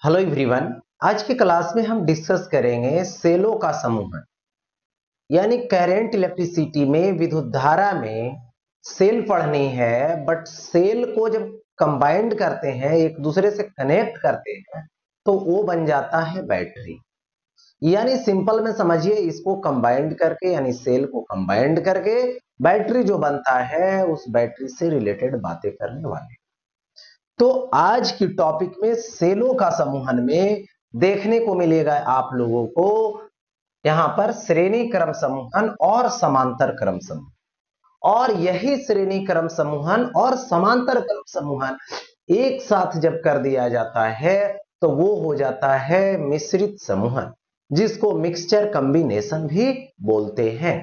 Hello everyone. आज की class में हम डिस्कस करेंगे सेलों का समूह यानी करंट इलेक्ट्रिसिटी में विद्युत धारा में सेल पढ़नी है। बट सेल को जब कंबाइंड करते हैं, एक दूसरे से कनेक्ट करते हैं, तो वो बन जाता है बैटरी। यानी सिंपल में समझिए, इसको कंबाइंड करके यानी सेल को कंबाइंड करके बैटरी जो बनता है, उस बैटरी से रिलेटेड बातें करने वाले। तो आज की टॉपिक में सेलों का समूहन में देखने को मिलेगा आप लोगों को यहां पर श्रेणी क्रम समूहन और समांतर क्रम समूहन। और यही श्रेणी क्रम समूहन और समांतर क्रम समूहन एक साथ जब कर दिया जाता है तो वो हो जाता है मिश्रित समूहन, जिसको मिक्सचर कॉम्बिनेशन भी बोलते हैं।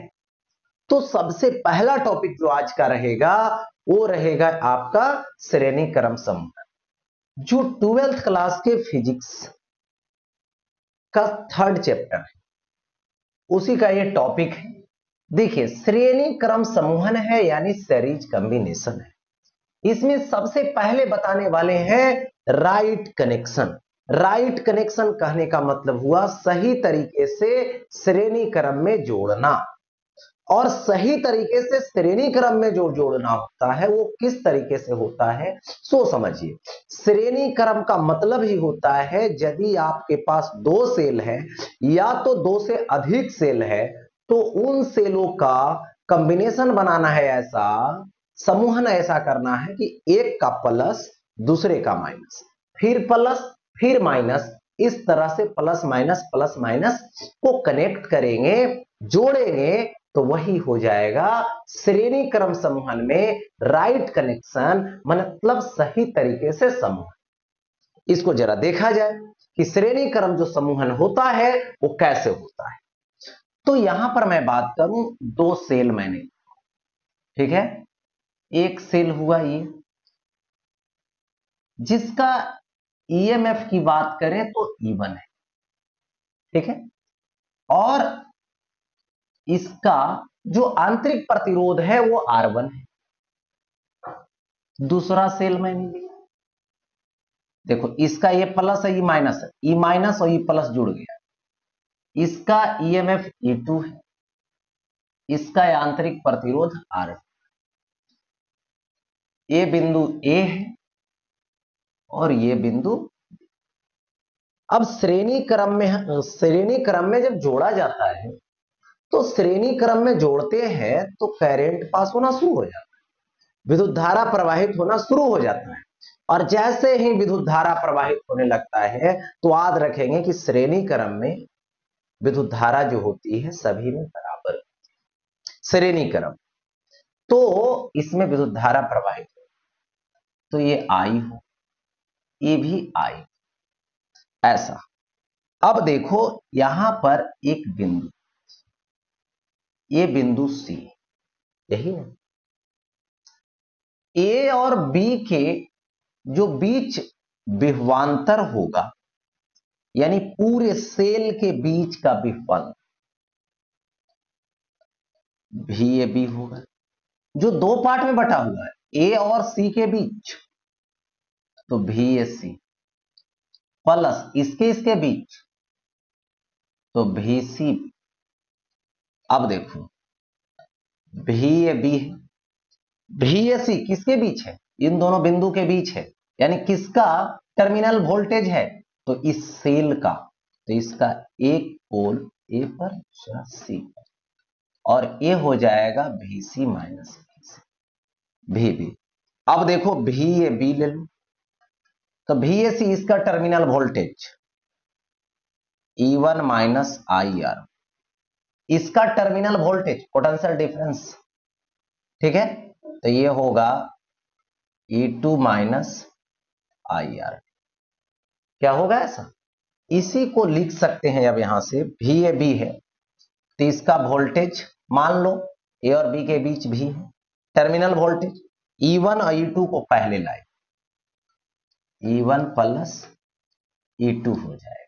तो सबसे पहला टॉपिक जो आज का रहेगा वो रहेगा आपका श्रेणी क्रम समूहन, जो 12th क्लास के फिजिक्स का थर्ड चैप्टर है, उसी का ये टॉपिक है। देखिए, श्रेणी क्रम समूहन है यानी सीरीज कॉम्बिनेशन है। इसमें सबसे पहले बताने वाले हैं राइट कनेक्शन। राइट कनेक्शन कहने का मतलब हुआ सही तरीके से श्रेणी क्रम में जोड़ना। और सही तरीके से श्रेणी क्रम में जो जोड़ना होता है वो किस तरीके से होता है, सो समझिए। श्रेणी क्रम का मतलब ही होता है यदि आपके पास दो सेल है या तो दो से अधिक सेल है, तो उन सेलों का कॉम्बिनेशन बनाना है, ऐसा समूहन ऐसा करना है कि एक का प्लस दूसरे का माइनस, फिर प्लस फिर माइनस, इस तरह से प्लस माइनस को कनेक्ट करेंगे, जोड़ेंगे, तो वही हो जाएगा श्रेणी क्रम समूहन में राइट कनेक्शन, मतलब सही तरीके से समूहन। इसको जरा देखा जाए कि श्रेणी क्रम जो समूहन होता है वो कैसे होता है। तो यहां पर मैं बात करूं, दो सेल मैंने, ठीक है, एक सेल हुआ ये, जिसका ईएमएफ की बात करें तो E1 है, ठीक है, और इसका जो आंतरिक प्रतिरोध है वो R1 है। दूसरा सेल मैंने लिया, देखो इसका ये प्लस है, ये माइनस है, ई माइनस और ई प्लस जुड़ गया, इसका ईएमएफ E2 है, इसका आंतरिक प्रतिरोध R। ये बिंदु ए है और ये बिंदु। अब श्रेणी क्रम में जब जोड़ा जाता है तो श्रेणी क्रम में जोड़ते हैं तो करंट पास होना शुरू हो जाता है, विद्युत धारा प्रवाहित होना शुरू हो जाता है। और जैसे ही विद्युत धारा प्रवाहित होने लगता है तो याद रखेंगे कि श्रेणी क्रम में विद्युत धारा जो होती है सभी में बराबर, श्रेणी क्रम, तो इसमें विद्युत धारा प्रवाहित हो, तो ये आई हो, ये भी आई, ऐसा। अब देखो यहां पर एक बिंदु, ये बिंदु सी, यही ना, ए और बी के जो बीच विभवांतर होगा, यानी पूरे सेल के बीच का विभवांतर भी ए बी होगा, जो दो पार्ट में बटा हुआ है ए और सी के बीच, तो भी ए सी, प्लस इसके इसके बीच तो भी सी। अब देखो भी ए बी है, भी ए सी किसके बीच है, इन दोनों बिंदु के बीच है, यानी किसका टर्मिनल वोल्टेज है, तो इस सेल का, तो इसका एक पोल ए पर दूसरा सी पर, और ए हो जाएगा भी सी माइनस भी बी। अब देखो भी ए बी ले लो, तो भी ए सी इसका terminal voltage E1 minus I are, इसका टर्मिनल वोल्टेज पोटेंशियल डिफरेंस, ठीक है, तो ये होगा E2 माइनस आई आर। क्या होगा ऐसा, इसी को लिख सकते हैं अब यहां से, भी ए बी है तो इसका वोल्टेज मान लो ए और बी के बीच भी है, टर्मिनल वोल्टेज E1 और E2 को पहले लाए, E1 प्लस E2 हो जाएगा,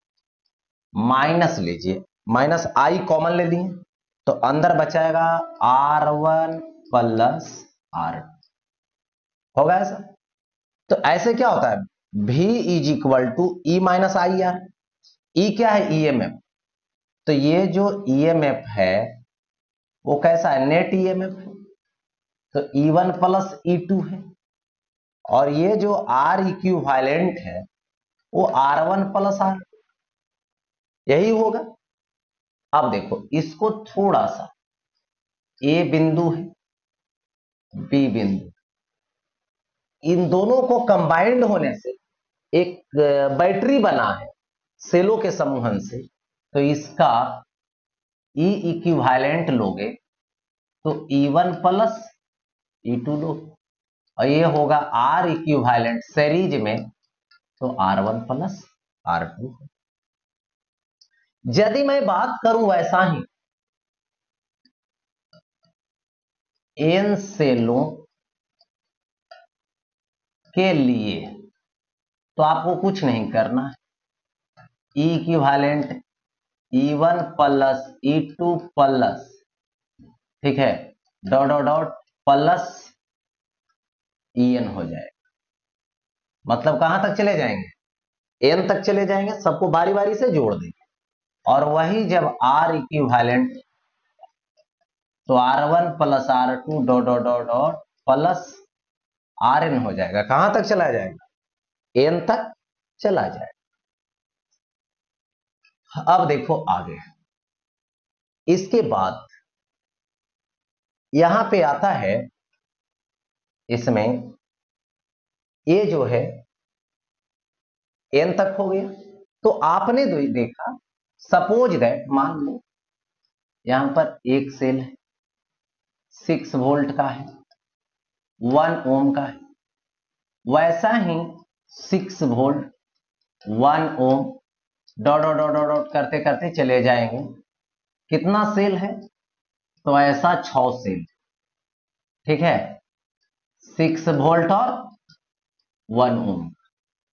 माइनस लीजिए, माइनस आई कॉमन ले लिए तो अंदर बचाएगा R1 प्लस R2, होगा ऐसा। तो ऐसे क्या होता है, V is equal to E minus I R. E क्या है? ईएमएफ। तो ये जो ईएमएफ है वो कैसा है? नेट ईएमएफ है, तो E1 प्लस E2 है। और ये जो आर इक्विवेलेंट है वो R1 प्लस R, यही होगा। अब देखो इसको थोड़ा सा, ए बिंदु है, बी बिंदु, इन दोनों को कंबाइंड होने से एक बैटरी बना है सेलों के समूहन से। तो इसका ई इक्विवेलेंट लोगे तो E1 प्लस E2 लो, और ये होगा आर इक्विवेलेंट सीरीज में, तो R1 प्लस R2। यदि मैं बात करूं वैसा ही एन सेलों के लिए, तो आपको कुछ नहीं करना है। ई equivalent E1 plus E2 plus, ठीक है, dot dot dot plus EN हो जाएगा। मतलब कहां तक चले जाएंगे? एन तक चले जाएंगे, सबको बारी बारी से जोड़ देंगे। और वही जब आर इक्विवेलेंट, तो R1 plus R2 dot dot dot dot plus RN हो जाएगा। कहां तक चला जाएगा? एन तक चला जाएगा। अब देखो आगे, इसके बाद यहां पे आता है, इसमें ये जो है एन तक हो गया। तो आपने देखा, सपोज दैट, मान लो यहां पर एक सेल है, 6 वोल्ट का है, 1 ओम का है। वैसा ही 6 वोल्ट, 1 ओम, डॉट डॉट डॉट डॉट करते करते चले जाएंगे। कितना सेल है? तो ऐसा 6 सेल, ठीक है, 6 वोल्ट और 1 ओम,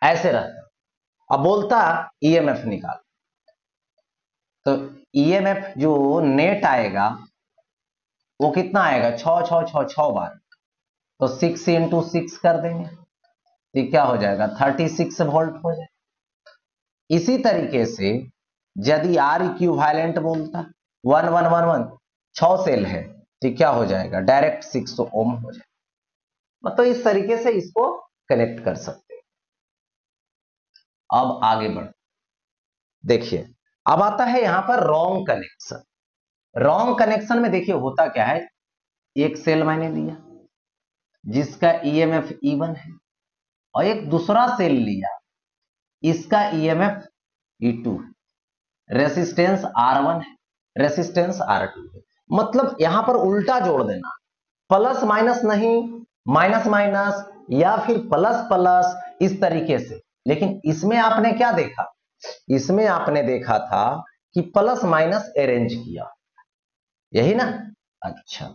ऐसे रहता। अब बोलता ईएमएफ निकाल, तो ईएमएफ जो नेट आएगा वो कितना आएगा? 6 बार, तो 6 इंटू 6 कर देंगे, तो क्या हो जाएगा? 36 वोल्ट हो जाएगा। इसी तरीके से यदि आर इक्विवेलेंट बोलता 1 1 1 1, 6 सेल है, तो क्या हो जाएगा? डायरेक्ट 6 ओम हो जाएगा। मतलब इस तरीके से इसको कनेक्ट कर सकते हैं। अब आगे बढ़, देखिए अब आता है यहां पर रॉन्ग कनेक्शन। रॉन्ग कनेक्शन में देखिए होता क्या है, एक सेल मैंने लिया जिसका ईएमएफ E1 है, और एक दूसरा सेल लिया, इसका ईएमएफ E2 है, रेसिस्टेंस R1 है, रेसिस्टेंस R2 है। मतलब यहां पर उल्टा जोड़ देना, प्लस माइनस नहीं, माइनस माइनस, या फिर प्लस प्लस, इस तरीके से। लेकिन इसमें आपने क्या देखा? इसमें आपने देखा था कि प्लस माइनस अरेंज किया, यही ना? अच्छा,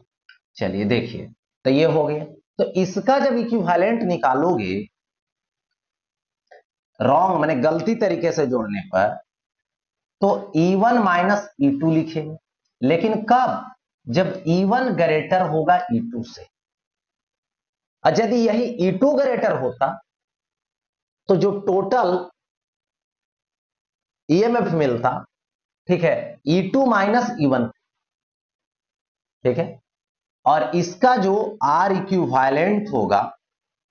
चलिए देखिए, तो ये हो गया। तो इसका जब इक्विवेलेंट निकालोगे रॉन्ग माने गलती तरीके से जोड़ने पर, तो E1 माइनस E2 लिखेंगे। लेकिन कब? जब E1 ग्रेटर होगा E2 से। और यदि यही E2 ग्रेटर होता तो जो टोटल ईएमएफ मिलता, ठीक है, E2 माइनस E1, ठीक है, और इसका जो आर इक्विवेलेंट होगा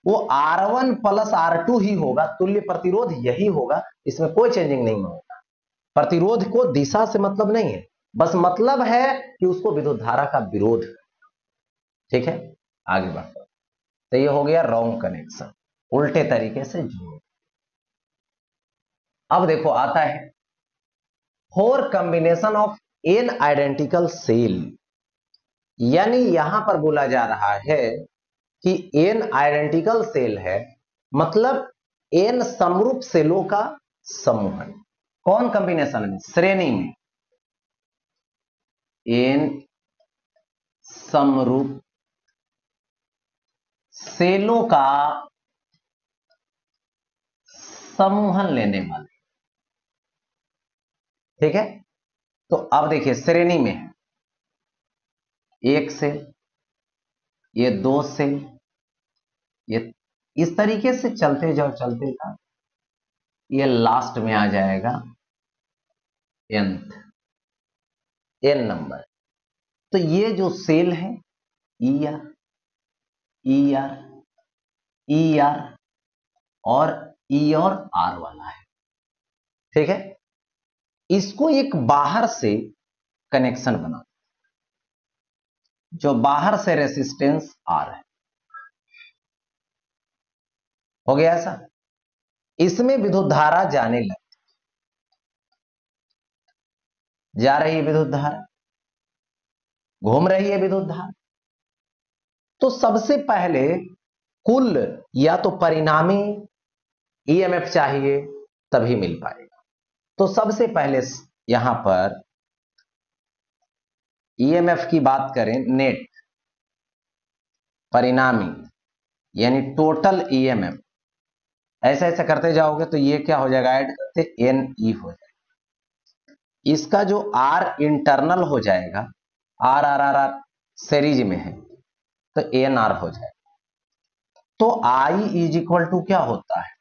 वो R1 प्लस R2 ही होगा। तुल्य प्रतिरोध यही होगा, इसमें कोई चेंजिंग नहीं होगा। प्रतिरोध को दिशा से मतलब नहीं है, बस मतलब है कि उसको विद्युत धारा का विरोध, ठीक है। आगे बढ़ते, तो ये हो गया रॉन्ग कनेक्शन, उल्टे तरीके से जोड़। अब देखो आता है for combination of n identical cell. यानी यहां पर बोला जा रहा है कि एन आइडेंटिकल सेल है, मतलब एन समरूप सेलों का समूह है। कौन कॉम्बिनेशन में? श्रेणी में एन समरूप सेलों का समूहन लेने वाले, ठीक है। तो अब देखिए श्रेणी में है, एक सेल, ये 2 सेल, ये इस तरीके से चलते जाओ चलते जाओ, ये लास्ट में आ जाएगा nth, n नंबर। तो ये जो सेल है ई R E R E are और ई और आर वाला है, ठीक है। इसको एक बाहर से कनेक्शन बना, जो बाहर से रेसिस्टेंस आर है, हो गया ऐसा। इसमें विद्युत धारा जाने लगी, जा रही है विद्युत धारा, घूम रही है विद्युत धारा। तो सबसे पहले कुल या तो परिणामी ईएमएफ चाहिए, तभी मिल पाएगा। तो सबसे पहले यहां पर ईएमएफ की बात करें, नेट परिणामी यानी टोटल ईएमएफ, ऐसे ऐसे करते जाओगे तो ये क्या हो जाएगा, ऐड करते एन ई हो जाएगा। इसका जो आर इंटरनल हो जाएगा, r r r r series में है, तो एन आर हो जाएगा। तो आई इज इक्वल टू क्या होता है,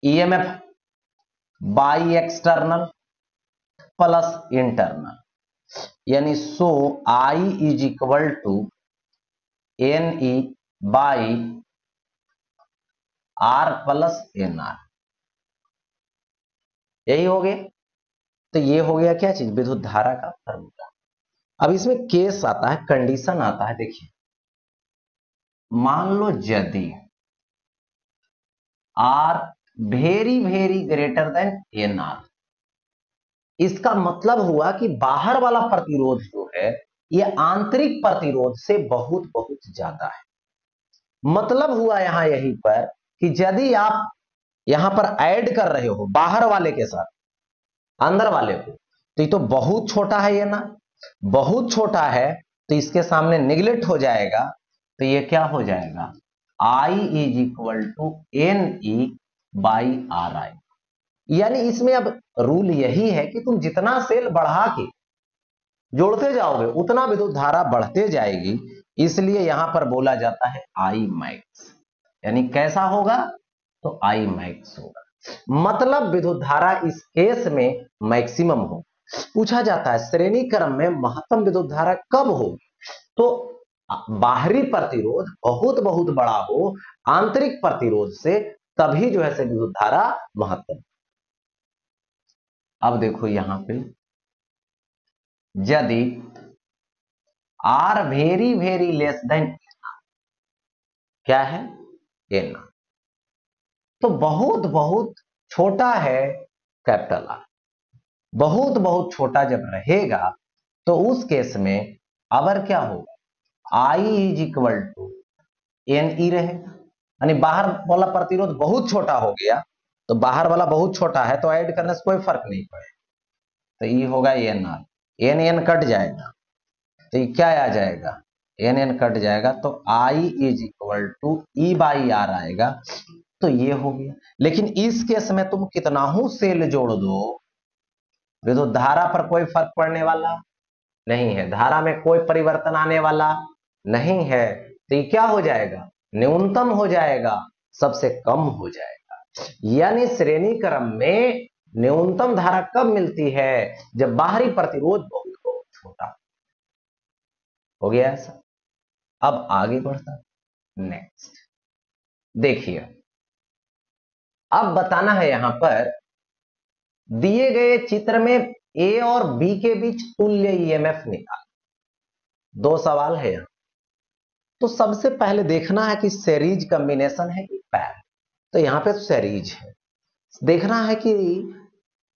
EMF by external plus internal, यानी so I is equal to N E by are plus N R, यही हो गया। तो ये हो गया क्या चीज, विद्युत धारा का फॉर्मूला। अब इसमें केस आता है, कंडीशन आता है। देखिए, मान लो यदि r very very greater than n r, इसका मतलब हुआ कि बाहर वाला प्रतिरोध जो है ये आंतरिक प्रतिरोध से बहुत बहुत ज्यादा है। मतलब हुआ यहां यहीं पर कि यदि आप यहां पर ऐड कर रहे हो बाहर वाले के साथ अंदर वाले को, तो ये तो बहुत छोटा है, ये ना बहुत छोटा है, तो इसके सामने निगलेक्ट हो जाएगा। तो ये क्या हो जाएगा, I is equal to N E by R I. यानी इसमें अब रूल यही है कि तुम जितना सेल बढ़ा के जोड़ते जाओगे उतना विद्युत धारा बढ़ते जाएगी। इसलिए यहां पर बोला जाता है आई मैक्स, यानी कैसा होगा, तो आई मैक्स होगा। मतलब विद्युत धारा इस केस में मैक्सिमम हो। पूछा जाता है श्रेणी क्रम में महत्तम विद्युत धारा कब होगी, तो बाहरी प्रतिरोध बहुत बहुत बड़ा हो आंतरिक प्रतिरोध से, तभी जो है विद्युत धारा महत्तम। अब देखो यहां पे यदि r very very less than, क्या है, एन, तो बहुत बहुत छोटा है कैपिटल आर। बहुत बहुत छोटा जब रहेगा तो उस केस में अगर क्या होगा, I is equal to N E रहेगा। यानी बाहर वाला प्रतिरोध बहुत छोटा हो गया, तो बाहर वाला बहुत छोटा है तो ऐड करने से कोई फर्क नहीं पड़ेगा। तो ई होगा n r, n n cut जाएगा, तो ये क्या आ जाएगा, एन एन कट जाएगा, तो I is equal to E by R आएगा। तो ये हो गया। लेकिन इस केस में तुम कितना हूं सेल जोड़ दो, विद्युत धारा पर कोई फर्क पड़ने वाला नहीं है, धारा में कोई परिवर्तन आने वाला नहीं है। तो ये क्या हो जाएगा, न्यूनतम हो जाएगा, सबसे कम हो जाएगा। यानी श्रेणी क्रम में न्यूनतम धारा कब मिलती है, जब बाहरी प्रतिरोध बहुत बहुत छोटा हो गया ऐसा। अब आगे बढ़ता, नेक्स्ट देखिए, अब बताना है यहां पर दिए गए चित्र में ए और बी के बीच तुल्य ईएमएफ निकाल। दो सवाल है यहां। तो सबसे पहले देखना है कि सीरीज कॉम्बिनेशन है कि पैरेलल। तो यहां पे सीरीज है, देखना है कि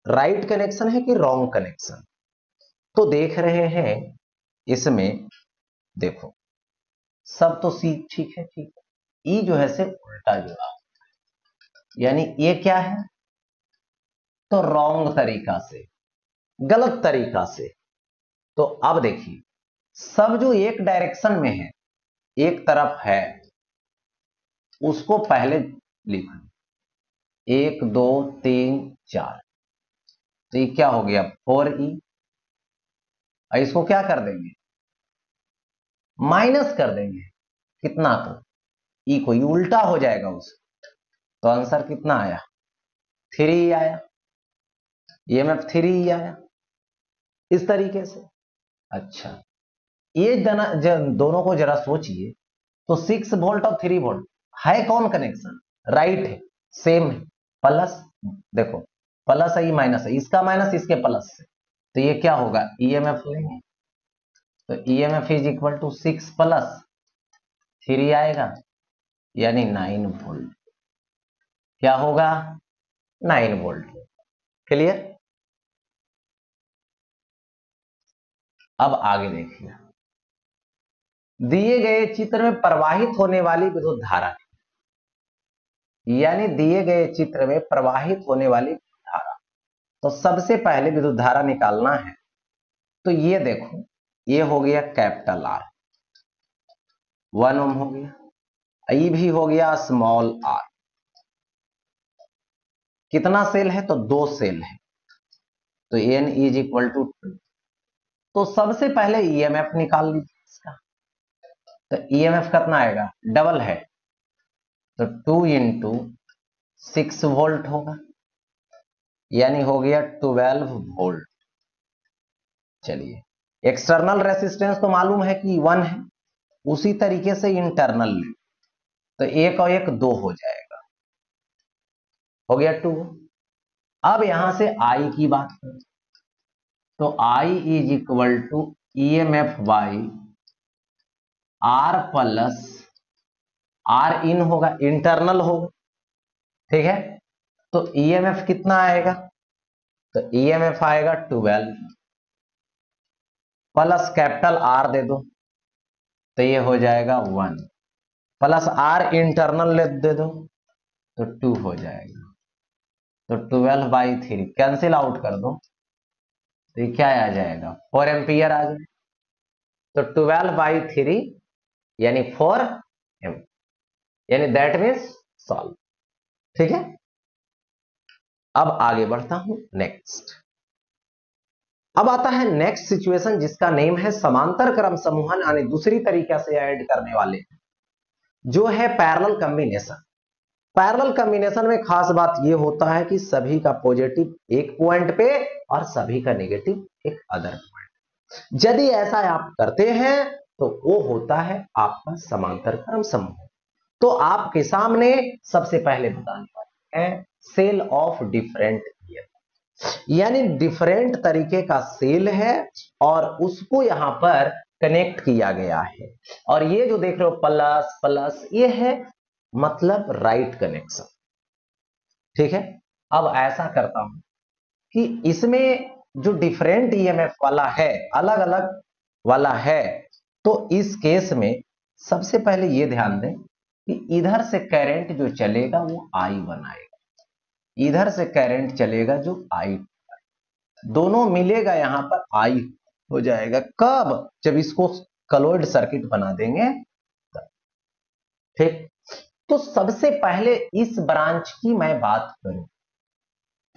राइट कनेक्शन है कि रॉन्ग कनेक्शन। तो देख रहे हैं इसमें, देखो सब तो सी ठीक है, ठीक है। ई जो है से उल्टा जुड़ा, यानी ये क्या है, तो रॉन्ग तरीका से, गलत तरीका से। तो अब देखिए, सब जो एक डायरेक्शन में है, एक तरफ है, उसको पहले लिखो, 1 2 3 4। तो ये क्या हो गया, 4E। इसको क्या कर देंगे, माइनस कर देंगे, कितना, तो ई को, ये उल्टा हो जाएगा उस, तो आंसर कितना आया 3 आया, ईएमएफ 3 आया इस तरीके से। अच्छा ये दोनों को जरा सोचिए, तो 6 वोल्ट और 3 वोल्ट है कौन कनेक्शन, राइट है, सेम है, प्लस, देखो प्लस है, माइनस है, इसका माइनस इसके प्लस से, तो ये क्या होगा ईएमएफ लेंगे, तो EMF is equal to 6 plus 3 आएगा, यानी 9 वोल्ट, क्या होगा 9 वोल्ट। क्लियर। अब आगे देखिए, दिए गए चित्र में प्रवाहित होने वाली विद्युत धारा, यानी दिए गए चित्र में प्रवाहित होने वाली धारा, तो सबसे पहले विद्युत धारा निकालना है, तो ये देखो ये हो गया कैपिटल आर 1 ओम हो गया, ये भी हो गया स्मॉल आर, कितना सेल है तो 2 सेल है, तो एन इज इक्वल टू 2, तो सबसे पहले ईएमएफ निकाल लीजिए इसका, तो ईएमएफ कितना आएगा डबल है, तो 2 इंटू 6 वोल्ट होगा, यानी हो गया 12 वोल्ट। चलिए एक्सटर्नल रेसिस्टेंस तो मालूम है कि 1 है, उसी तरीके से इंटरनल ले, तो 1 और 1 2 हो जाएगा, हो गया 2। अब यहां से आई की बात करें, तो I is equal to EMF by are plus R in होगा, इंटरनल होगा, ठीक है, तो ईएमएफ कितना आएगा, तो ईएमएफ आएगा 12 प्लस कैपिटल आर दे दो, तो ये हो जाएगा 1 प्लस आर इंटरनल दे दो, तो 2 हो जाएगा, तो 12/3 कैंसिल आउट कर दो, तो ये क्या आ जाएगा 4 एम्पियर आ जाएगा, तो 12/3 यानी 4 एम, यानी दैट मीन्स सॉल्व। ठीक है, अब आगे बढ़ता हूं नेक्स्ट। अब आता है नेक्स्ट सिचुएशन जिसका नेम है समांतर क्रम समूहन, यानी दूसरी तरीके से ऐड करने वाले, जो है पैरेलल कॉम्बिनेशन। पैरेलल कॉम्बिनेशन में खास बात यह होता है कि सभी का पॉजिटिव एक पॉइंट पे और सभी का नेगेटिव एक अदर पॉइंट। यदि ऐसा आप करते हैं तो वो होता है आपका समांतर क्रम समूह। तो आपके सामने सबसे पहले बताने वाले हैं सेल ऑफ डिफरेंट ईएमएफ, यानी डिफरेंट तरीके का सेल है और उसको यहां पर कनेक्ट किया गया है, और ये जो देख रहे हो प्लस प्लस ये है मतलब राइट कनेक्शन। ठीक है, अब ऐसा करता हूं कि इसमें जो डिफरेंट ईएमएफ वाला है, अलग अलग वाला है, तो इस केस में सबसे पहले ये ध्यान दें कि इधर से करंट जो चलेगा वो I1 आएगा, इधर से करंट चलेगा जो I2, दोनों मिलेगा यहां पर I हो जाएगा। कब? जब इसको कलोइड सर्किट बना देंगे। ठीक, तो सबसे पहले इस ब्रांच की मैं बात करूं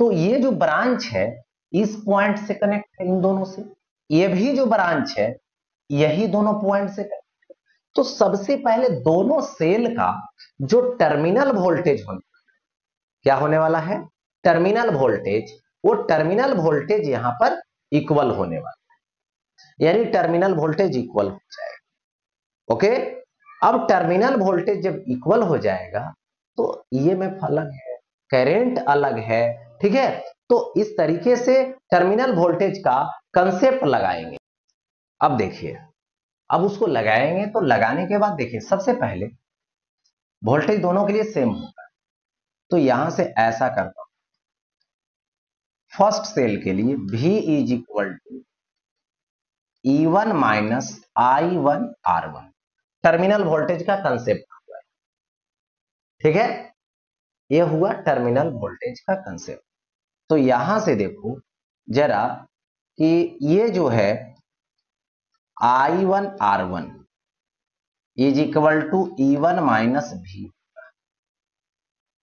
तो ये जो ब्रांच है इस पॉइंट से कनेक्ट है, इन दोनों से, ये भी जो ब्रांच है यही दोनों पॉइंट से कनेक्ट है। तो सबसे पहले दोनों सेल का जो टर्मिनल वोल्टेज होने, क्या होने वाला है टर्मिनल वोल्टेज, वो टर्मिनल वोल्टेज यहां पर इक्वल होने वाला है, यानी टर्मिनल वोल्टेज इक्वल हो जाएगा। ओके, अब टर्मिनल वोल्टेज जब इक्वल हो जाएगा तो ईएमएफ अलग है, करंट अलग है। ठीक है, तो इस तरीके से टर्मिनल वोल्टेज का कंसेप्ट लगाएंगे। अब देखिए, अब उसको लगाएंगे तो लगाने के बाद देखिए सबसे पहले वोल्टेज दोनों के लिए सेम होगा, तो यहां से ऐसा करता हूं, फर्स्ट सेल के लिए V is equal to E1 minus I1 R1, terminal voltage का कंसेप्ट हुआ है। ठीक है, यह हुआ टर्मिनल वोल्टेज का कंसेप्ट। तो यहां से देखो जरा कि ये जो है I1 R1 is equal to E1 minus V,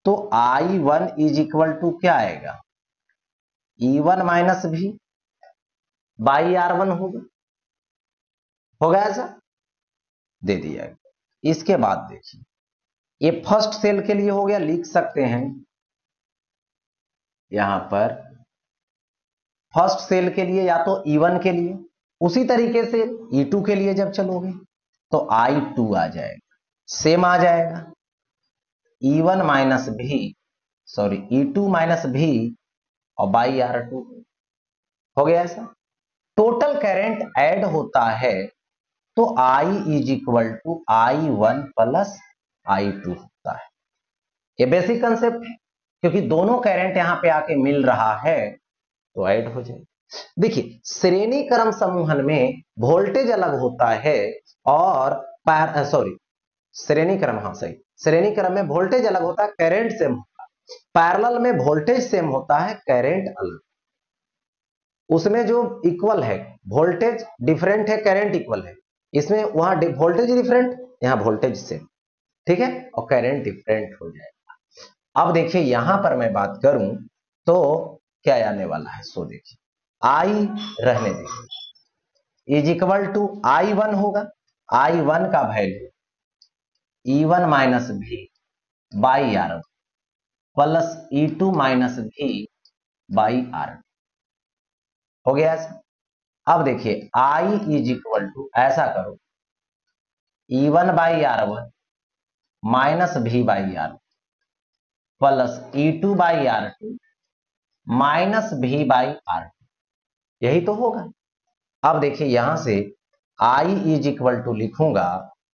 तो I1 इज इक्वल टू क्या आएगा E1 minus V by R1 होगा ऐसा दे दिया। इसके बाद देखिए ये फर्स्ट सेल के लिए हो गया, लिख सकते हैं यहां पर फर्स्ट सेल के लिए या तो E1 के लिए, उसी तरीके से E2 के लिए जब चलोगे तो I2 आ जाएगा, सेम आ जाएगा E1 माइनस भी, सॉरी E2 माइनस भी और बाई R2 हो गया ऐसा। टोटल करंट ऐड होता है तो I is equal to I1 plus I2 होता है। ये बेसिक कंसेप्ट है, क्योंकि दोनों करंट यहां पे आके मिल रहा है तो ऐड हो जाए। देखिए श्रेणी क्रम समूहन में वोल्टेज अलग होता है और सॉरी श्रेणी क्रम, हाँ सही, श्रेणी क्रम में वोल्टेज अलग होता है, करंट सेम होता है। पैरेलल में वोल्टेज सेम होता है, करंट अलग। उसमें जो इक्वल है वोल्टेज डिफरेंट है, करंट इक्वल है। इसमें वहां वोल्टेज डिफरेंट, यहां वोल्टेज सेम, ठीक है, और करंट डिफरेंट हो जाएगा। अब देखिए यहां पर मैं बात करूं तो क्या आने वाला है, सो देखिए आई रहने देखिए इज इक्वल टू I1 होगा, I1 का वैल्यू E1 माइनस भी by R plus E2 minus भी बाई R हो गया ऐसा। अब देखिए I इज इक्वल टू, ऐसा करो E1 बाई R1 माइनस भी by R plus E2 by R2 minus भी बाई R, यही तो होगा। अब देखिए यहां से I इज इक्वल टू लिखूंगा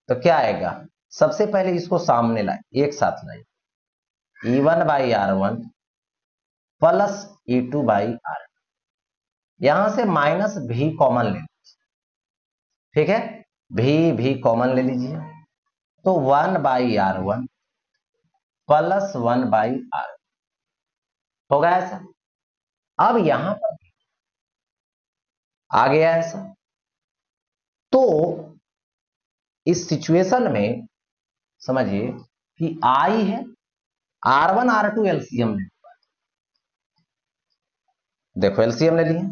तो क्या आएगा, सबसे पहले इसको सामने लाए, एक साथ लाए, E1 by R1 plus E2 by R, यहां से माइनस भी कॉमन ले लीजिए, ठीक है, भी कॉमन ले लीजिए तो 1 by R1 plus 1 by R होगा ऐसा। अब यहां पर आ गया ऐसा, तो इस सिचुएशन में समझिए कि I है, R1 R2 एलसीएम ले, देखो एलसीएम ले लिए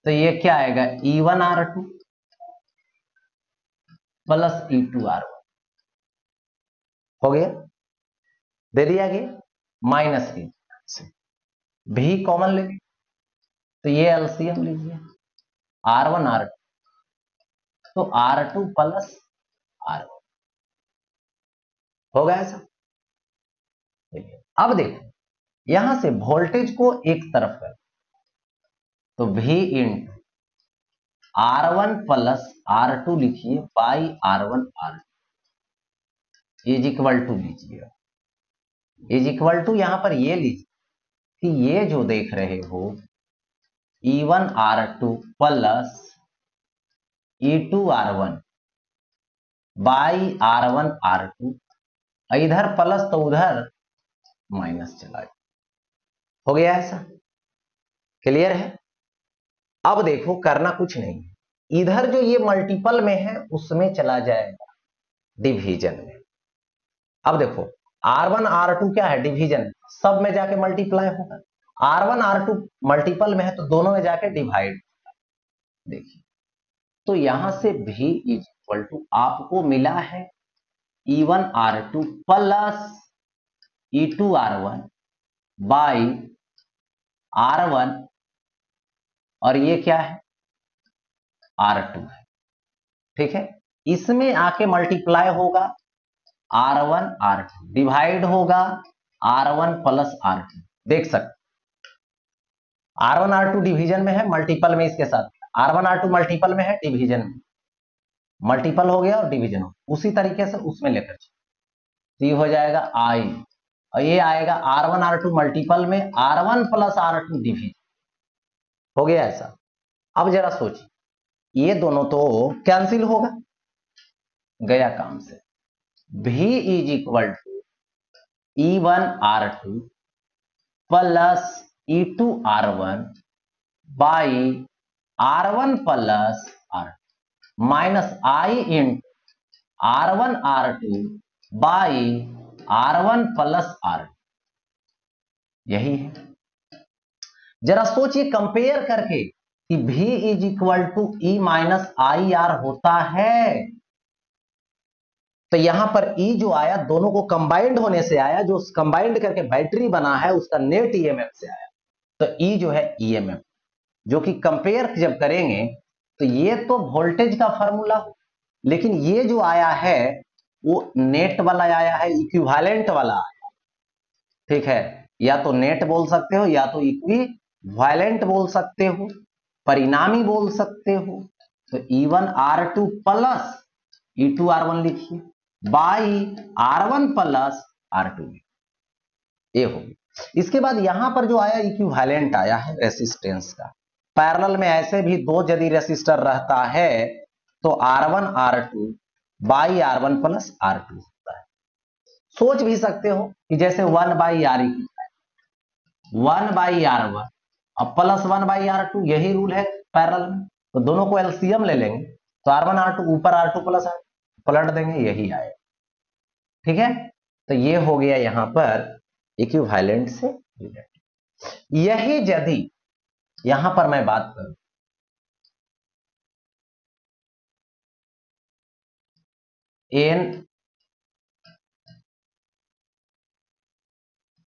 तो ये क्या आएगा, E1 R2 plus E2 R1 हो गया, दे दिया गया माइनस की भी कॉमन ले तो ये एलसीएम लीजिए R1 R2 तो R2 प्लस R1 होगा ऐसा। अब देखो यहां से वोल्टेज को एक तरफ कर तो V into R1 plus R2 लिखिए by R1 R2 is equal to लीजिए, इज इक्वल टू यहां पर ये लीजिए कि ये जो देख रहे हो E1 R2 plus E2 R1 by R1 R2, इधर प्लस तो उधर माइनस चला गया, हो गया ऐसा, क्लियर है। अब देखो करना कुछ नहीं है, इधर जो ये मल्टीपल में है उसमें चला जाएगा डिवीजन में। अब देखो R1 R2 क्या है, डिवीजन, सब में जाके मल्टीप्लाई होगा, R1 R2 मल्टीपल में है तो दोनों में जाके डिवाइड होगा। देखिए तो यहां से भी इज इक्वल टू आपको मिला है E1 R2 plus E2 R1 by R1 और ये क्या है R2 है, ठीक है, इसमें आके मल्टीप्लाई होगा R1 R2 डिवाइड होगा R1 प्लस R2, देख सकते R1 R2 डिवीजन में है, मल्टीपल में इसके साथ R1 R2 मल्टीपल में है, डिवीजन में मल्टीपल हो गया और डिवीजन हो, उसी तरीके से उसमें लेकर चलिए, ये हो जाएगा I और ये आएगा R1 R2 मल्टीपल में R1 प्लस R2 डिवीजन, हो गया ऐसा। अब जरा सोचिए ये दोनों तो कैंसिल होगा, गया काम से, V is equal to E1 R2 plus E2 R1 by R1 plus R2 minus I into R1 R2 by R1 plus R2, यही है। जरा सोचिए कंपेयर करके कि V is equal to E minus I r होता है तो यहां पर E जो आया दोनों को कंबाइंड होने से आया, जो कंबाइंड करके बैटरी बना है उसका नेट ईएमएफ से आया। तो E जो है ईएमएफ, जो कि कंपेयर जब करेंगे तो ये तो वोल्टेज का फॉर्मूला, लेकिन ये जो आया है वो नेट वाला आया है, इक्विवेलेंट वाला आया। ठीक है, या तो नेट बोल सकते हो या तो इक्विवेलेंट बोल सकते हो, परिणामी बोल सकते हो। तो E1R2 प्लस E2R1 लिखिए बाई R1 प्लस R2, ये होगी। इसके बाद यहां पर जो आया इक्विवेलेंट आया है रेसिस्टेंस का। पैरेलल में ऐसे भी दो यदि रेसिस्टर रहता है तो R1 R2 by R1 plus R2 होता है। सोच भी सकते हो कि जैसे 1 बाई R, 1 बाई R1 अब प्लस 1 बाई R2, यही रूल है पैरेलल में। तो दोनों को एलसीएम ले लेंगे तो R1 R2 ऊपर R2 प्लस R, पलट देंगे यही आएगा। ठीक है, तो ये हो गया यहां पर इक्विवेलेंट से रिलेटेड। यही यदि यहां पर मैं बात करूं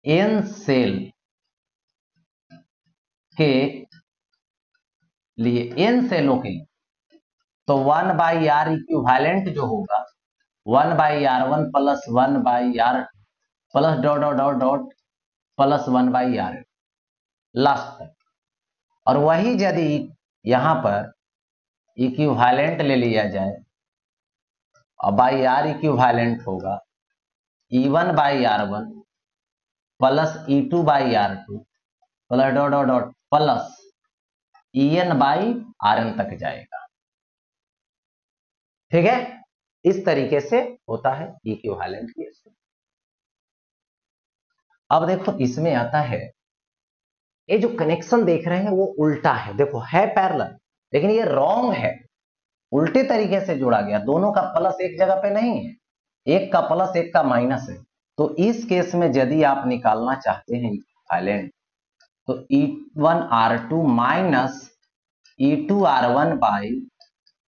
एन सेल के लिए, एन सेलों के लिए, तो 1 बाई आर इक्विवेलेंट जो होगा 1 by R1 plus 1 by R plus dot dot dot dot plus 1 by R last तक। और वही यदि यहां पर इक्विवेलेंट ले लिया जाए और बाई आर इक्विवेलेंट होगा E1 by R1 plus E2 by R2 plus dot dot dot plus EN by RN तक जाएगा। ठीक है, इस तरीके से होता है इक्विवेलेंट केस। अब देखो इसमें आता है, ये जो कनेक्शन देख रहे हैं वो उल्टा है, देखो है पैरेलल लेकिन ये रॉन्ग है, उल्टे तरीके से जोड़ा गया। दोनों का प्लस एक जगह पे नहीं है, एक का प्लस एक का माइनस है। तो इस केस में यदि आप निकालना चाहते हैं इक्विवेलेंट तो E1R2 minus E2R1 by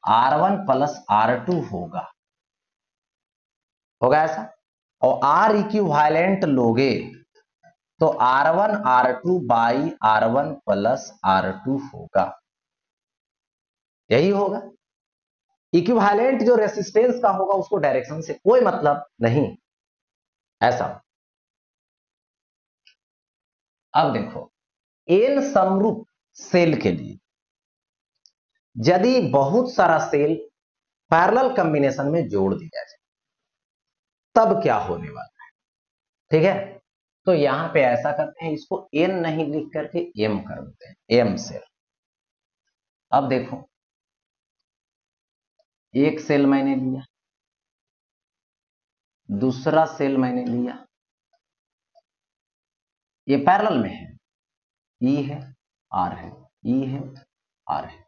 R1 plus R2 होगा ऐसा। और R इक्विवेलेंट लोगे तो R1 R2 by R1 plus R2 होगा, यही होगा। इक्विवेलेंट जो रेसिस्टेंस का होगा उसको डायरेक्शन से कोई मतलब नहीं, ऐसा। अब देखो एन समरूप सेल के लिए यदि बहुत सारा सेल पैरेलल कॉम्बिनेशन में जोड़ दिया जाए तब क्या होने वाला है। ठीक है, तो यहां पे ऐसा करते हैं, इसको एन नहीं लिख करके एम कर देते हैं, एम सेल। अब देखो एक सेल मैंने लिया, दूसरा सेल मैंने लिया, ये पैरेलल में है, ई है आर है, ई है आर है।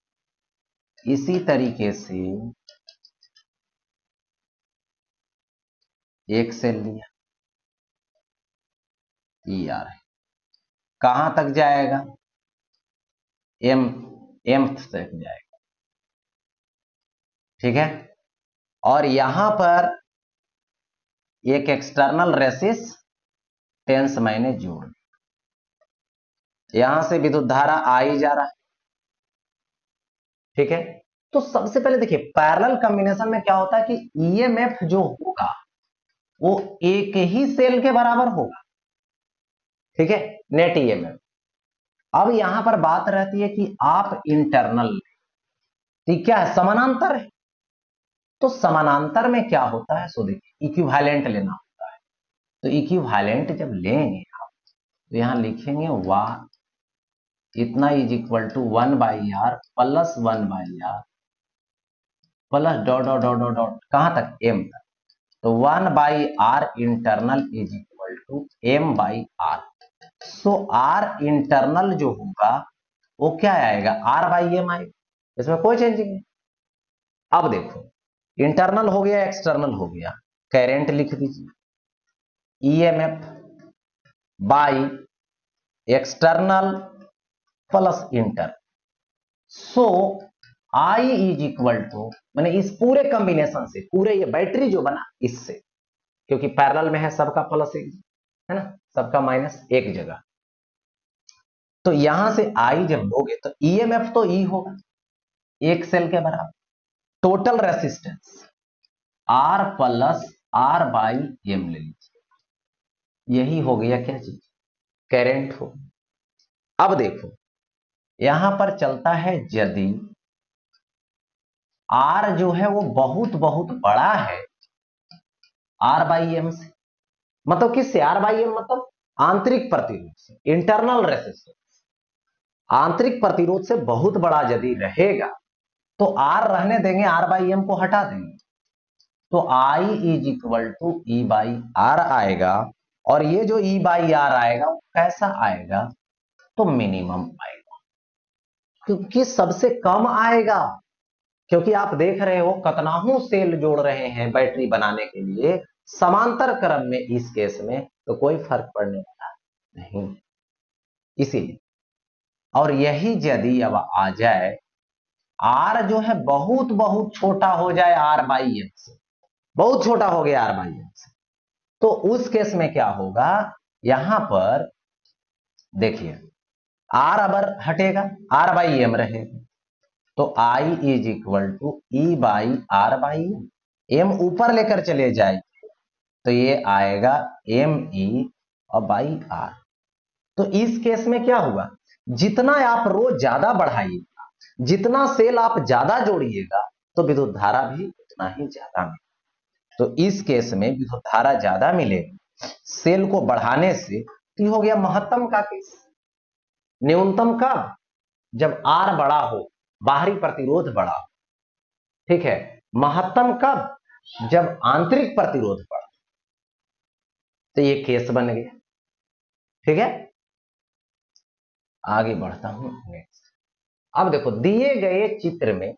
इसी तरीके से एक सेल लिया, ई आर है, कहां तक जाएगा, एम तक जाएगा। ठीक है, और यहां पर एक एक्सटर्नल रेसिस्टेंस मैंने जोड़ दिया, यहां से विद्युत धारा आई जा रहा है। ठीक है, तो सबसे पहले देखिए पैरेलल कॉम्बिनेशन में क्या होता है कि ईएमएफ जो होगा वो एक ही सेल के बराबर होगा। ठीक है, नेट ईएमएफ। अब यहां पर बात रहती है कि आप इंटरनल, ठीक क्या है, समानांतर है। तो समानांतर में क्या होता है, सो देखिए इक्विवेलेंट लेना होता है। तो इक्विवेलेंट जब लेंगे आप तो यहां लिखेंगे वाह इतना is equal to 1 by are plus 1 by are plus dot dot dot dot dot कहां तक, एम तक। तो 1 by r internal is equal to m by r. So r internal जो होगा वो क्या आएगा, आर बाई एम आएगा, इसमें कोई चेंजिंग नहीं। अब देखो इंटरनल हो गया एक्सटर्नल हो गया, करंट लिख दीजिए EMF by external plus inter. So I is equal to, मैंने इस पूरे कॉम्बिनेशन से, पूरे ये बैटरी जो बना इससे, क्योंकि पैरेलल में है, सबका प्लस एक है ना, सबका माइनस एक जगह, तो यहां से आई जब लोगे तो ईएमएफ तो ई होगा एक सेल के बराबर, total resistance r plus r by m ले लीजिए, यही हो गया क्या चीज, करंट हो। अब देखो यहां पर चलता है, यदि आर जो है वो बहुत बहुत बड़ा है आर बाई एम से, मतलब किससे, आर बाई एम मतलब आंतरिक प्रतिरोध से, इंटरनल रेसिस्टेंस, आंतरिक प्रतिरोध से बहुत बड़ा यदि रहेगा तो आर रहने देंगे, आर बाई एम को हटा देंगे, तो I is equal to E by R आएगा, और ये जो ई बाई आर आएगा वो कैसा आएगा, तो मिनिमम आएगा, क्योंकि सबसे कम आएगा, क्योंकि आप देख रहे हो कतनाहू सेल जोड़ रहे हैं बैटरी बनाने के लिए समांतर क्रम में, इस केस में तो कोई फर्क पड़ने वाला नहीं, इसीलिए। और यही यदि अब आ जाए आर जो है बहुत बहुत छोटा हो जाए आर बाई एम से, बहुत छोटा हो गया आर बाई एम से, तो उस केस में क्या होगा, यहां पर देखिए आर अबर हटेगा, आर बाई एम रहेगा, तो I is equal to E by R by M, M ऊपर लेकर चले जाए तो ये आएगा एम ई और बाई आर। तो इस केस में क्या हुआ, जितना आप रो ज्यादा बढ़ाइएगा, जितना सेल आप ज्यादा जोड़िएगा तो विद्युत धारा भी उतना ही ज्यादा मिलेगा। तो इस केस में विद्युत धारा ज्यादा मिलेगी सेल को बढ़ाने से, तो हो गया महत्तम का केस। न्यूनतम कब, जब आर बड़ा हो, बाहरी प्रतिरोध बड़ा हो, ठीक है। महत्तम कब, जब आंतरिक प्रतिरोध बड़ा, तो ये केस बन गया, ठीक है। आगे बढ़ता हूं नेक्स्ट। अब देखो दिए गए चित्र में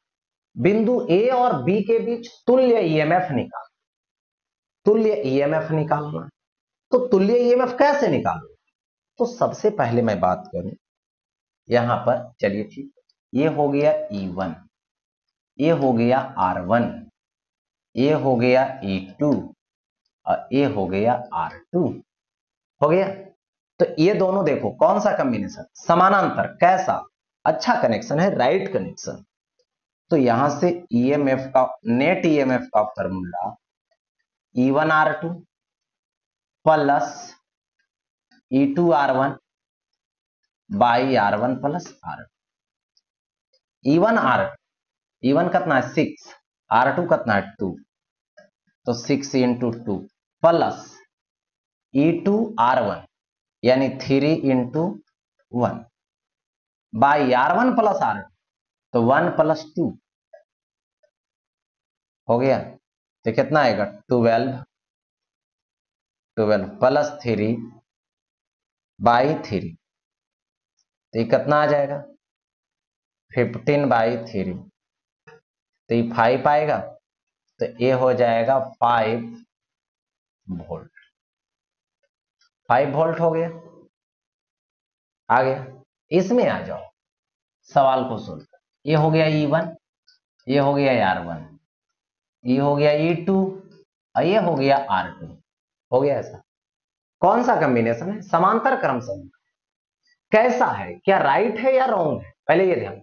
बिंदु ए और बी के बीच तुल्य ईएमएफ निकाल, तुल्य ईएमएफ निकालना, तो तुल्य ईएमएफ कैसे निकालो, तो सबसे पहले मैं बात करूं यहां पर, चलिए ठीक, ये हो गया E1, ये हो गया R1, ये हो गया E2 और ये हो गया R2, हो गया। तो ये दोनों देखो कौन सा कॉम्बिनेशन, समानांतर, कैसा, अच्छा कनेक्शन है, राइट कनेक्शन। तो यहां से ईएमएफ का, नेट ईएमएफ का formula E1R2 plus E2R1 by R1 plus R2, E1 कितना है 6, R2 कितना है 2, तो 6 इंटू 2 प्लस E2R1 यानी 3 into 1 by R1 plus R2, तो 1 प्लस 2 हो गया, तो कितना आएगा 12 प्लस 3 बाई 3, तो ये कितना आ जाएगा 15 बाई 3, तो ये 5 आएगा, तो ये हो जाएगा 5 वोल्ट, 5 वोल्ट हो गया। आ गया, इसमें आ जाओ सवाल को सोल्व कर, ये हो गया E1, ये हो गया R1, ये हो गया E2 और ये हो गया R2, हो गया ऐसा। कौन सा कॉम्बिनेशन है, समांतर क्रम समूह, कैसा है, क्या राइट है या रॉन्ग है, पहले ये ध्यान,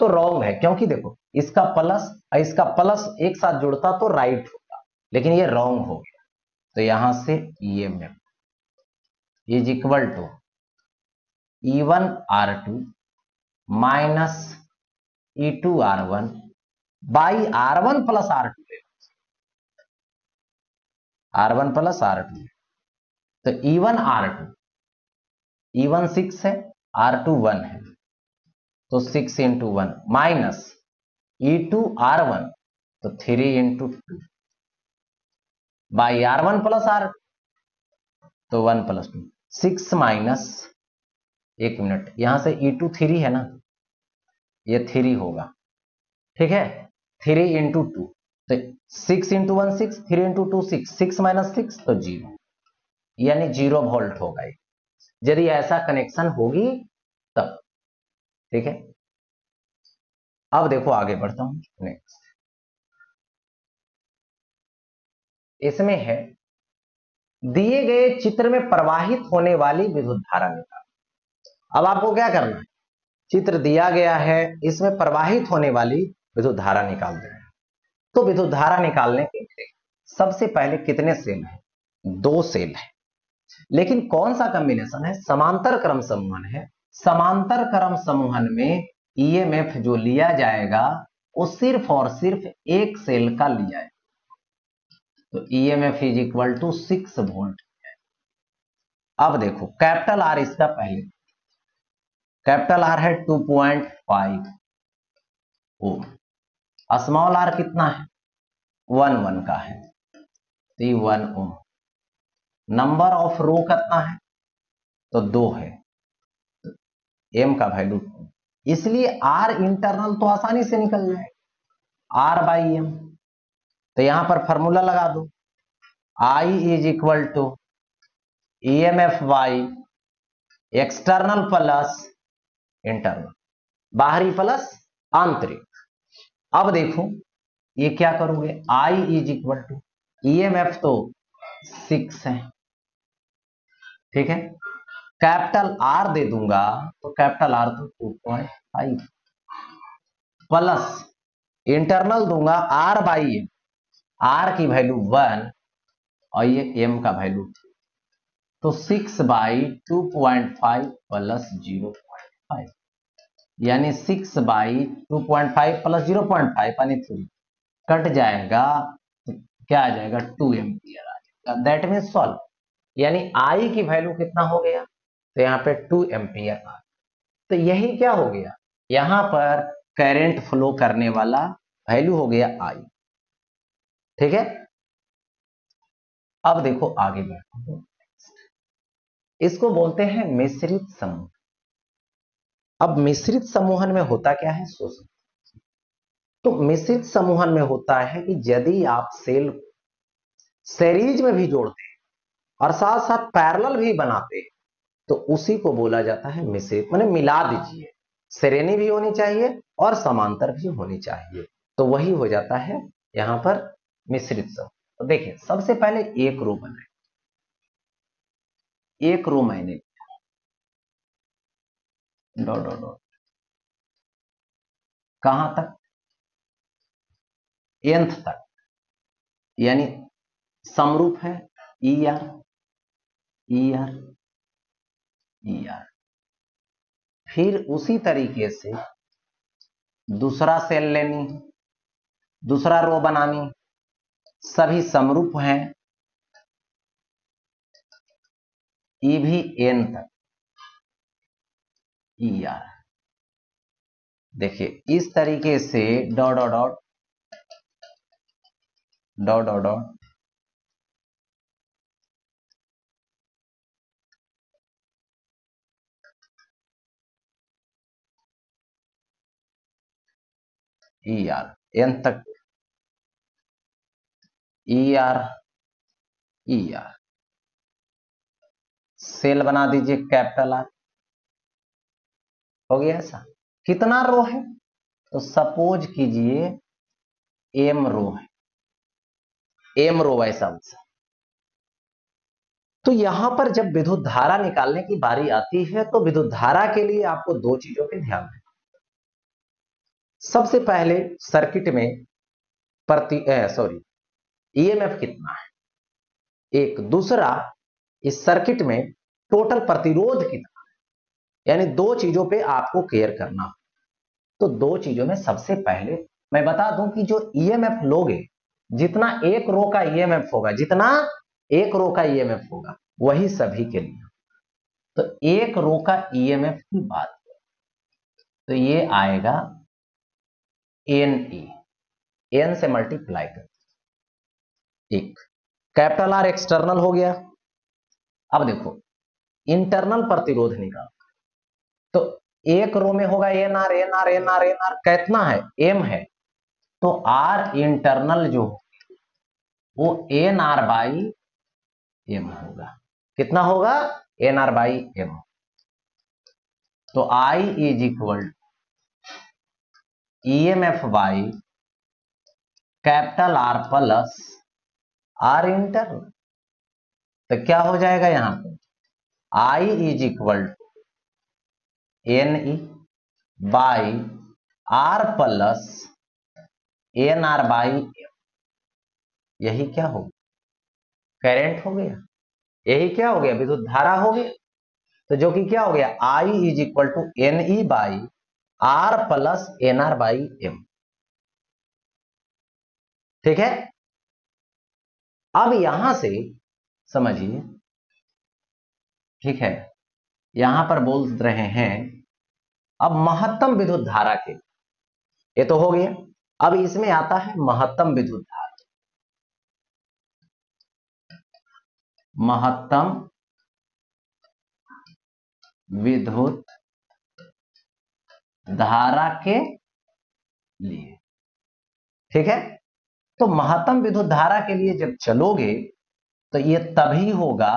तो रॉन्ग है, क्योंकि देखो इसका प्लस और इसका प्लस एक साथ जुड़ता तो राइट होता, लेकिन ये रॉन्ग हो गया, तो यहां से EMF is equal to E1R2 minus E2R1 by R1 plus R2, R1 plus R2, तो E1R2, E1 6 है, R2 1 है, तो 6 इंटू 1 माइनस E2R1, तो 3 into 2 by R1 plus R2, तो 1 प्लस 2, 6 माइनस, एक मिनट, यहां से E2 3 है ना, ये 3 होगा, ठीक है, 3 इंटू 2, तो 6 इंटू 1 6, 3 इंटू 2 6, 6 माइनस 6 तो 0, यानी 0 वोल्ट होगा यदि ऐसा कनेक्शन होगी तब, ठीक है। अब देखो आगे बढ़ता हूं नेक्स्ट। इसमें है दिए गए चित्र में प्रवाहित होने वाली विद्युत धारा निकालो। अब आपको क्या करना है, चित्र दिया गया है, इसमें प्रवाहित होने वाली विद्युत धारा निकाल देना है। तो विद्युत धारा निकालने के लिए सबसे पहले कितने सेल है, 2 सेल है, लेकिन कौन सा कॉम्बिनेशन है, समांतर क्रम समूहन है। समांतर क्रम समूहन में ईएमएफ जो लिया जाएगा वो सिर्फ और सिर्फ एक सेल का लिया है। तो EMF is equal to 6 volt. अब देखो कैपिटल आर इसका पहले, कैपिटल आर है 2.5 ओम, स्मॉल आर कितना है 1 का है, तो 1 ओम। नंबर ऑफ रो कितना है, तो 2 है, एम का वैल्यू, इसलिए आर इंटरनल तो आसानी से निकल जाएगा, आर बाई एम। तो यहां पर फॉर्मूला लगा दो, I is equal to EMF by external plus internal, बाहरी प्लस आंतरिक। अब देखो ये क्या करोगे, I is equal to EMF तो 6 है, ठीक है, कैपिटल आर दे दूंगा, तो कैपिटल आर तो 2.5 प्लस इंटरनल दूंगा आर बाई एम, आर की वैल्यू 1 और ये एम का वैल्यू 2, तो 6/2.5 प्लस 0.5, यानी 6/2.5 प्लस 0.5 यानी 3 कट जाएगा, तो क्या आ जाएगा 2 एम्पियर आ जाएगा। दैट मीन सॉल्व, यानी आई की वैल्यू कितना हो गया, तो यहाँ पे 2 एम्पियर आ, तो यही क्या हो गया, यहां पर करंट फ्लो करने वाला वैल्यू हो गया आई, ठीक है। अब देखो आगे बढ़ो, इसको बोलते हैं मिश्रित समूह। अब मिश्रित समूहन में होता क्या है, सोचो। तो मिश्रित समूहन में होता है कि यदि आप सेल सीरीज में भी जोड़ते हैं और साथ साथ पैरेलल भी बनाते हैं, तो उसी को बोला जाता है मिश्रित, माने मिला दीजिए, श्रेणी भी होनी चाहिए और समांतर भी होनी चाहिए, तो वही हो जाता है यहां पर मिश्रित समूह। तो देखिए सबसे पहले एक रो बनाए, एक रो मैंने डॉट डॉट डॉट कहां तक, nth तक, यानी समरूप है ई R E R E are. फिर उसी तरीके से दूसरा सेल लेनी, दूसरा रो बनानी, सभी समरूप हैं, ई भी एन तक ई आर। देखिए इस तरीके से dot dot dot dot dot dot E R N तक, E R E R, cell बना दीजिए कैपिटल आर, हो गया ऐसा। कितना रो है, तो सपोज कीजिए एम रो है, एम रो ऐसा। तो यहां पर जब विद्युत धारा निकालने की बारी आती है, तो विद्युत धारा के लिए आपको 2 चीजों पे ध्यान देना। सबसे पहले सर्किट में ईएमएफ कितना है, एक, दूसरा इस सर्किट में टोटल प्रतिरोध कितना है, यानी 2 चीजों पे आपको केयर करना। तो 2 चीजों में सबसे पहले मैं बता दूं कि जो ईएमएफ लोगे, जितना एक रो का ईएमएफ होगा, जितना एक रो का ईएमएफ होगा वही सभी के लिए। तो एक रो का ईएमएफ की बात, तो ये आएगा एन ई, एन से मल्टीप्लाई कर, एक कैपिटल आर एक्सटर्नल हो गया। अब देखो इंटरनल प्रतिरोध निकाल, तो एक रो में होगा n r n r n r n r, कितना है एम है, तो आर इंटरनल जो वो एन आर बाई एम होगा, कितना होगा एन आर बाई एम। तो I is equal EMF by capital R plus R internal. तो क्या हो जाएगा यहां पे, I is equal to N E by are plus N are by M. यही क्या हो, करंट हो गया। यही क्या हो गया, विद्युत धारा हो गया। तो जो कि क्या हो गया, I is equal to N E by are plus N are by M. ठीक है। अब यहां से समझिए, ठीक है, यहां पर बोल रहे हैं अब महत्तम विद्युत धारा के, ये तो हो गया। अब इसमें आता है महत्तम विद्युत धारा। महत्तम विद्युत धारा के लिए, ठीक है। तो महत्तम विद्युत धारा के लिए जब चलोगे तो ये तभी होगा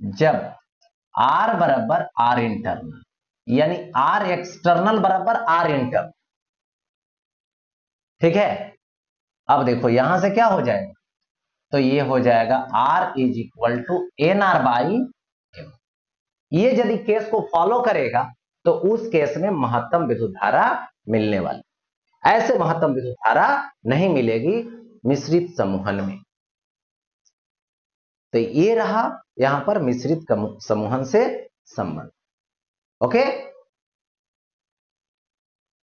जब R बराबर आर इंटरनल, यानी आर एक्सटर्नल बराबर आर इंटरनल। ठीक है। अब देखो यहां से क्या हो जाएगा, तो ये हो जाएगा R is equal to n are by m. ये यदि केस को फॉलो करेगा तो उस केस में महत्तम विद्युत धारा मिलने वाली। ऐसे महत्तम विद्युत धारा नहीं मिलेगी मिश्रित समूहन में। तो ये रहा यहां पर मिश्रित समूहन से संबंध। ओके।